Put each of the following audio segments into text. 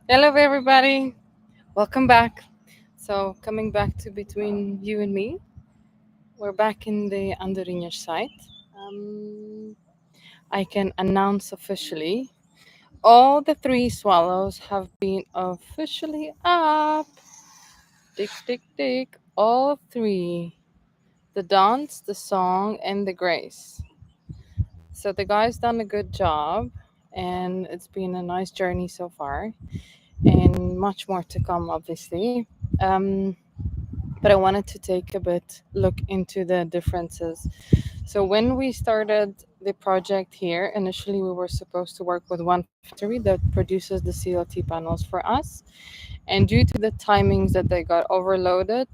Hello, everybody. Welcome back. So, coming back to between you and me, we're back in the Andorinha site. Um, I can announce officially all the three swallows have been officially up. Tick, tick, tick. All three: the dance, the song, and the grace. So, the guy's done a good job, and it's been a nice journey so far, and much more to come, obviously. Um, but I wanted to take a bit look into the differences. So when we started the project here, initially we were supposed to work with one factory that produces the CLT panels for us. And due to the timings that they got overloaded,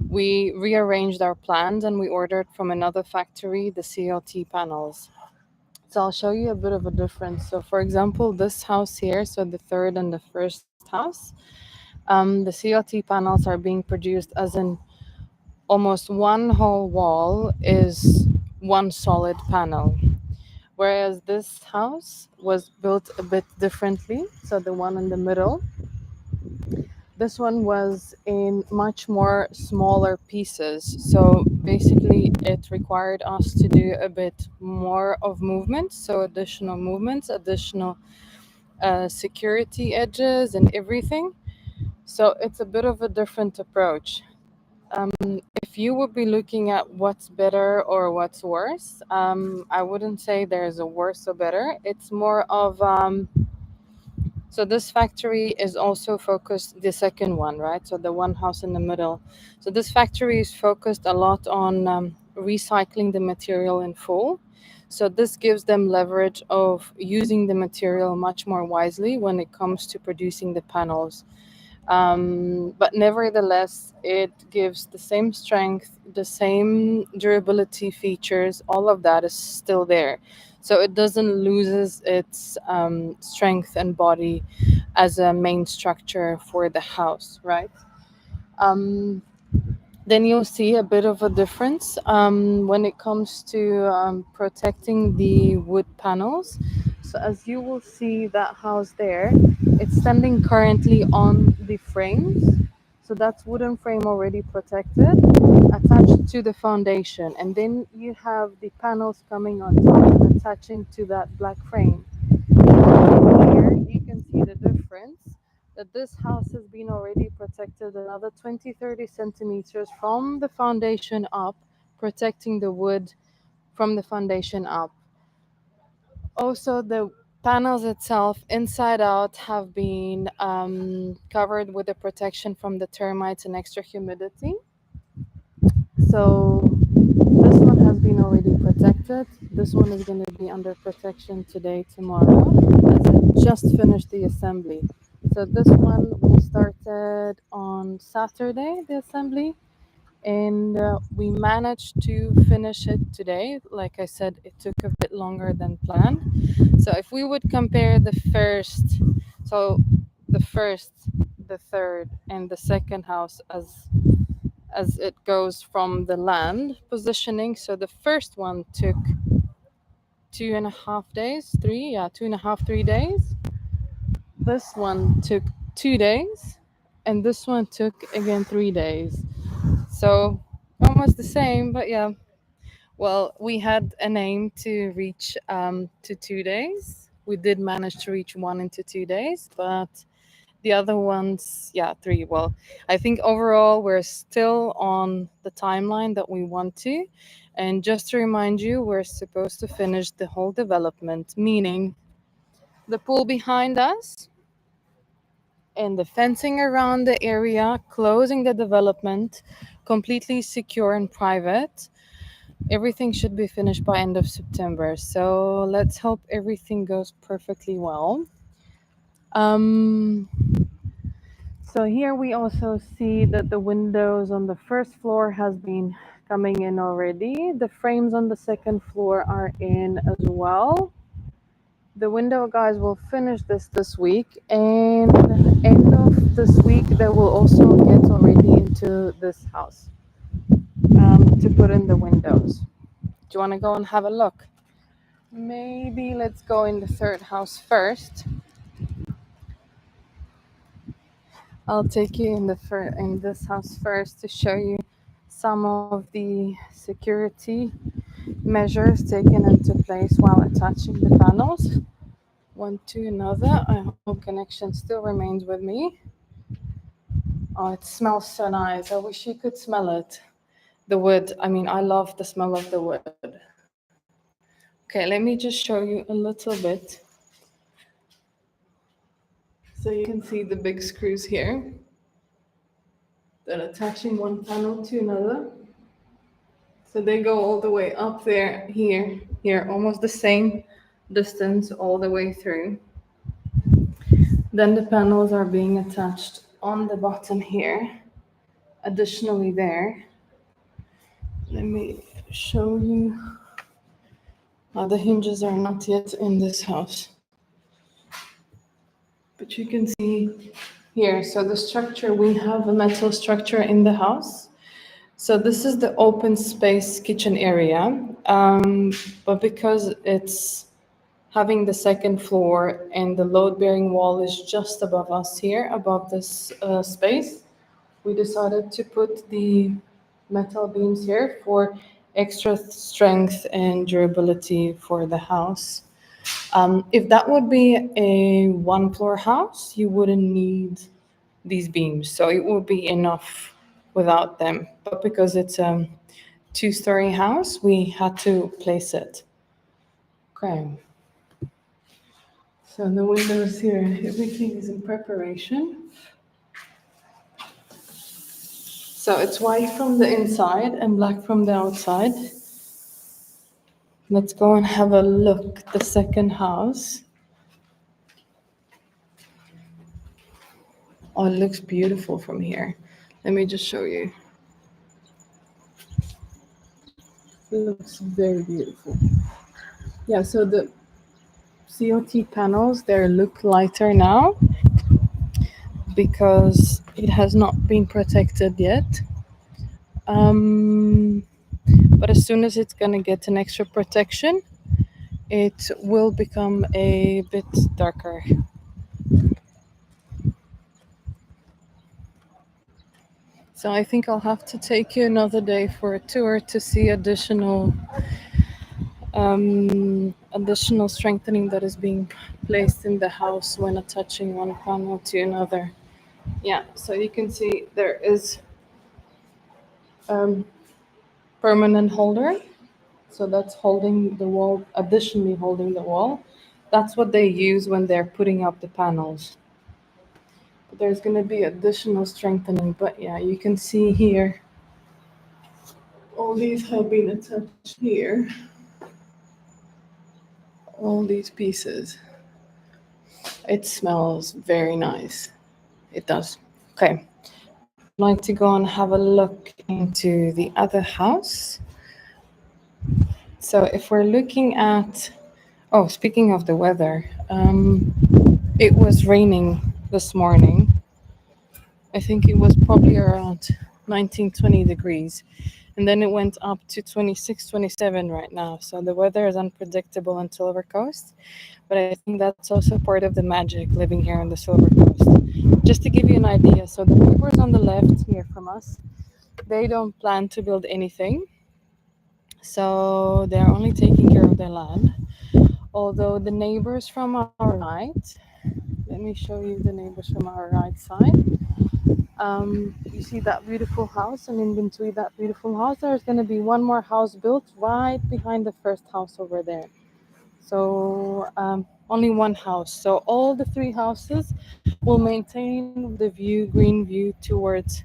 we rearranged our plans and we ordered from another factory the CLT panels. So I'll show you a bit of a difference. So for example, this house here, so the third and the first house, the CLT panels are being produced as in almost one whole wall is one solid panel. Whereas this house was built a bit differently. So the one in the middle, this one was in much more smaller pieces. So basically, it required us to do a bit more of movements. So additional movements, additional security edges, and everything. So it's a bit of a different approach. Um, if you would be looking at what's better or what's worse, I wouldn't say there's a worse or better. It's more of so this factory is also focused, the second one, right? So the one house in the middle. So this factory is focused a lot on recycling the material in full. So this gives them leverage of using the material much more wisely when it comes to producing the panels. But nevertheless, it gives the same strength, the same durability features. All of that is still there, so it doesn't loses its strength and body as a main structure for the house, right? Um, then you'll see a bit of a difference when it comes to protecting the wood panels. So as you will see that house there, it's standing currently on the frames. So that's wooden frame already protected, attached to the foundation. And then you have the panels coming on top and attaching to that black frame. Here you can see the difference that this house has been already protected another 20-30 centimeters from the foundation up, protecting the wood from the foundation up. Also, the panels itself, inside out, have been covered with a protection from the termites and extra humidity. So this one has been already protected. This one is going to be under protection today, tomorrow, as I just finished the assembly. So this one we started on Saturday, the assembly, and we managed to finish it today. Like I said, it took a bit longer than planned. So if we would compare so the first, the third, and the second house as it goes from the land positioning. So the first one took 2.5 days, 3 days. This one took 2 days, and this one took again 3 days. So almost the same, but yeah. Well, we had an aim to reach to 2 days. We did manage to reach one into 2 days, but the other ones, yeah, three. Well, I think overall we're still on the timeline that we want to. And just to remind you, we're supposed to finish the whole development, meaning the pool behind us and the fencing around the area, closing the development, completely secure and private. Everything should be finished by end of September. So let's hope everything goes perfectly well. Um, So here we also see that the windows on the first floor has been coming in already. The frames on the second floor are in as well. The window guys will finish this week, and end of this week they will also get already into this house to put in the windows. Do you want to go and have a look? Maybe let's go in the third house first. I'll take you in this house first to show you some of the security measures taken into place while attaching the panels one to another. I hope connection still remains with me. Oh, it smells so nice. I wish you could smell it. The wood. I mean, I love the smell of the wood. Okay, let me just show you a little bit so you can see the big screws here that are attaching one panel to another. So they go all the way up there, here, almost the same distance all the way through. Then the panels are being attached on the bottom here. Additionally there, let me show you. The hinges are not yet in this house. But you can see here, so the structure, we have a metal structure in the house. So this is the open space kitchen area, but because it's having the second floor and the load-bearing wall is just above us here, above this space, we decided to put the metal beams here for extra strength and durability for the house. If that would be a one-floor house, you wouldn't need these beams, so it would be enough without them. But because it's a two-story house, we had to place it. Okay. So the windows here, everything is in preparation. So it's white from the inside and black from the outside. Let's go and have a look at the second house. Oh, it looks beautiful from here. Let me just show you. It looks very beautiful. Yeah, so the COT panels, they look lighter now because it has not been protected yet. But as soon as it's gonna get an extra protection, it will become a bit darker. So I think I'll have to take you another day for a tour to see additional strengthening that is being placed in the house when attaching one panel to another. Yeah, so you can see there is permanent holder. So that's holding the wall, additionally holding the wall. That's what they use when they're putting up the panels. But there's going to be additional strengthening. But yeah, you can see here, all these have been attached here. All these pieces. It smells very nice. It does. Okay. I'd like to go and have a look into the other house. So if we're looking at, oh, speaking of the weather, it was raining this morning. I think it was probably around 19, 20 degrees. And then it went up to 26, 27 right now. So the weather is unpredictable on Silver Coast. But I think that's also part of the magic living here on the Silver Coast. Just to give you an idea, so the neighbors on the left here from us, they don't plan to build anything. So they're only taking care of their land. Although the neighbors from our right, let me show you the neighbors from our right side. You see that beautiful house, and in between that beautiful house, there's going to be one more house built right behind the first house over there. So only one house. So all the three houses will maintain the view, green view towards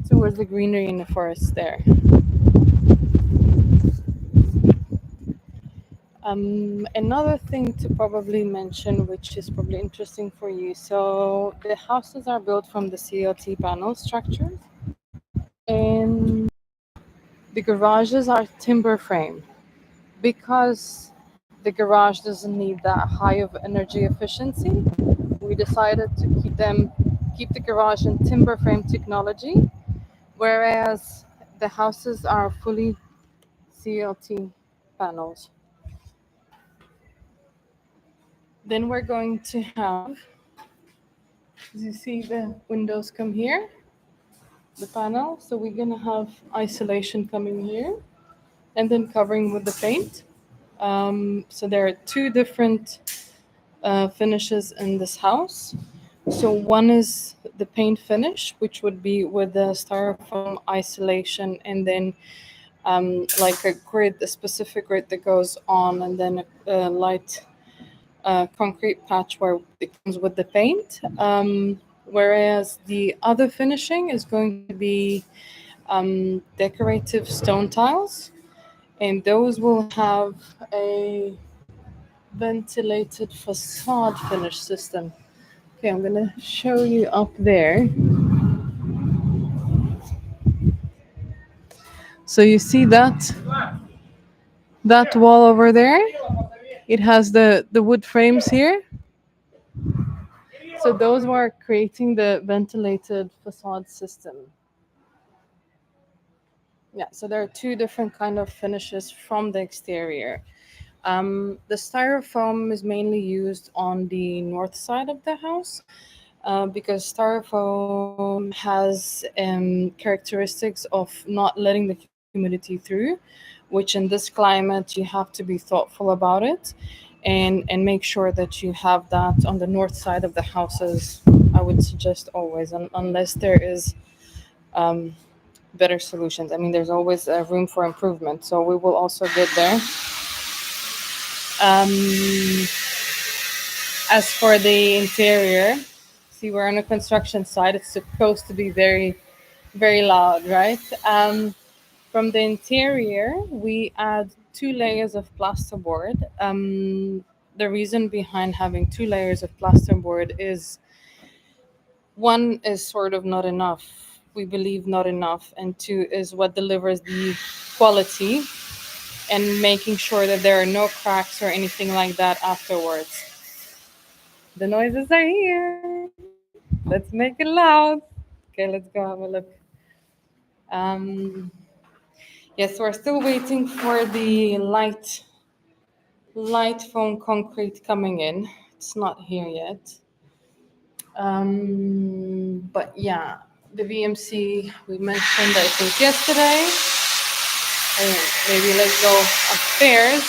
the greenery in the forest there. Another thing to probably mention, which is probably interesting for you. So the houses are built from the CLT panel structures, and the garages are timber frame. Because the garage doesn't need that high of energy efficiency, we decided to keep the garage in timber frame technology, whereas the houses are fully CLT panels. Then we're going to have As you see, the windows come here, the panel. So we're gonna have isolation coming here, and then covering with the paint. So there are two different finishes in this house. So one is the paint finish, which would be with the styrofoam isolation, and then like a grid, a specific grid that goes on, and then a light concrete patch where it comes with the paint. Whereas the other finishing is going to be decorative stone tiles, and those will have a ventilated facade finish system. Okay, I'm gonna show you up there. So you see that wall over there? It has the wood frames here. So those were creating the ventilated facade system. Yeah, so there are two different kind of finishes from the exterior. The styrofoam is mainly used on the north side of the house because styrofoam has characteristics of not letting the humidity through, which in this climate you have to be thoughtful about it, and make sure that you have that on the north side of the houses. I would suggest always, unless there is better solutions. I mean, there's always room for improvement, so we will also get there. As for the interior, see, we're on a construction site. It's supposed to be very, very loud, right? From the interior, we add two layers of plasterboard. The reason behind having two layers of plasterboard is one is sort of not enough. We believe not enough, and two is what delivers the quality and making sure that there are no cracks or anything like that afterwards. The noises are here. Let's make it loud. Okay, let's go have a look. Um, yes, we're still waiting for the light foam concrete coming in. It's not here yet. But yeah, the VMC we mentioned I think yesterday. And maybe let's go upstairs.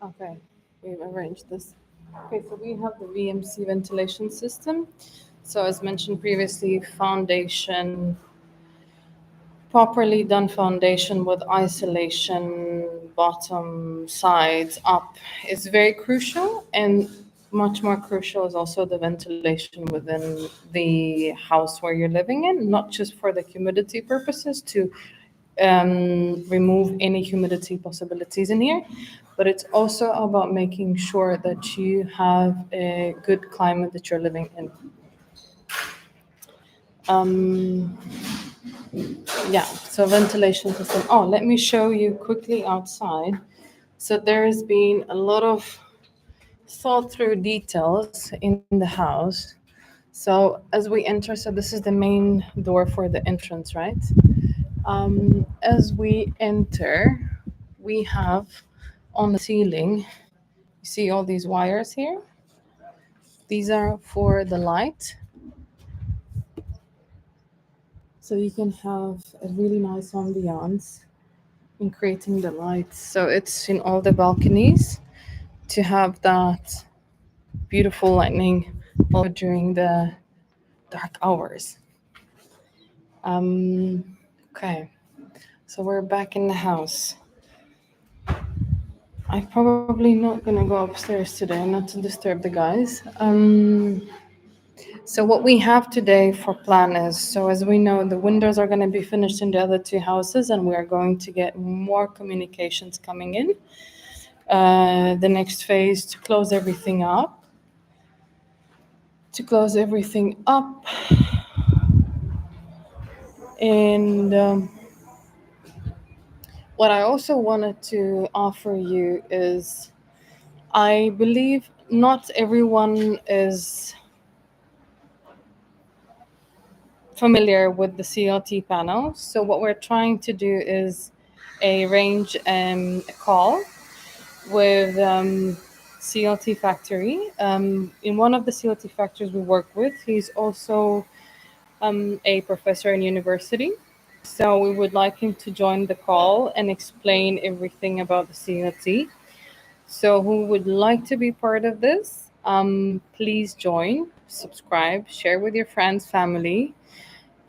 Okay, we've arranged this. Okay, so we have the VMC ventilation system. So as mentioned previously, foundation, properly done foundation with isolation, bottom, sides, up is very crucial. And much more crucial is also the ventilation within the house where you're living in, not just for the humidity purposes to remove any humidity possibilities in here, but it's also about making sure that you have a good climate that you're living in. Um, yeah, so ventilation system. Oh, let me show you quickly outside. So there has been a lot of thought through details in the house. So as we enter, so this is the main door for the entrance, right? As we enter, we have on the ceiling, you see all these wires here? These are for the light. So you can have a really nice ambiance in creating the lights. So it's in all the balconies to have that beautiful lightning also during the dark hours. Okay, so we're back in the house. I'm probably not gonna go upstairs today, not to disturb the guys. So what we have today for plan is, so as we know, the windows are going to be finished in the other two houses, and we are going to get more communications coming in. The next phase to close everything up. And what I also wanted to offer you is, I believe not everyone is familiar with the CLT panel. So what we're trying to do is arrange a call with CLT factory. In one of the CLT factories we work with, he's also a professor in university. So we would like him to join the call and explain everything about the CLT. So who would like to be part of this? Please join, subscribe, share with your friends, family,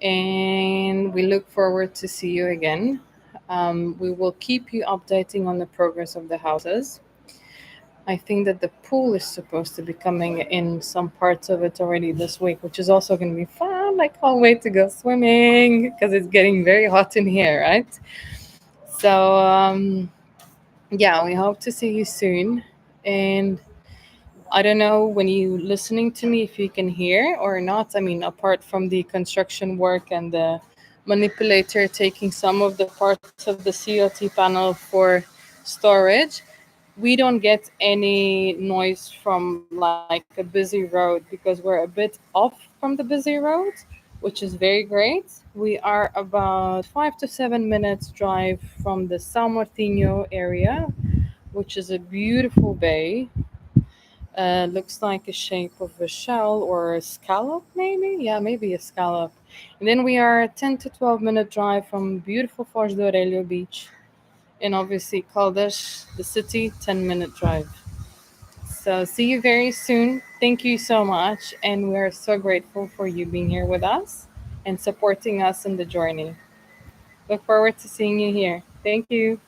and we look forward to see you again. We will keep you updating on the progress of the houses. I think that the pool is supposed to be coming in some parts of it already this week, which is also going to be fun. I can't wait to go swimming because it's getting very hot in here, right? So, yeah, we hope to see you soon. And I don't know when you listening to me if you can hear or not. I mean, apart from the construction work and the manipulator taking some of the parts of the CLT panel for storage, we don't get any noise from like a busy road because we're a bit off from the busy road, which is very great. We are about 5 to 7 minutes drive from the São Martinho area, which is a beautiful bay. Looks like a shape of a shell or a scallop, maybe. Yeah, maybe a scallop. And then we are a 10 to 12 minute drive from beautiful Foz do Aurelio beach, and obviously Caldas, the city, 10-minute drive. So see you very soon. Thank you so much, and we are so grateful for you being here with us and supporting us in the journey. Look forward to seeing you here. Thank you.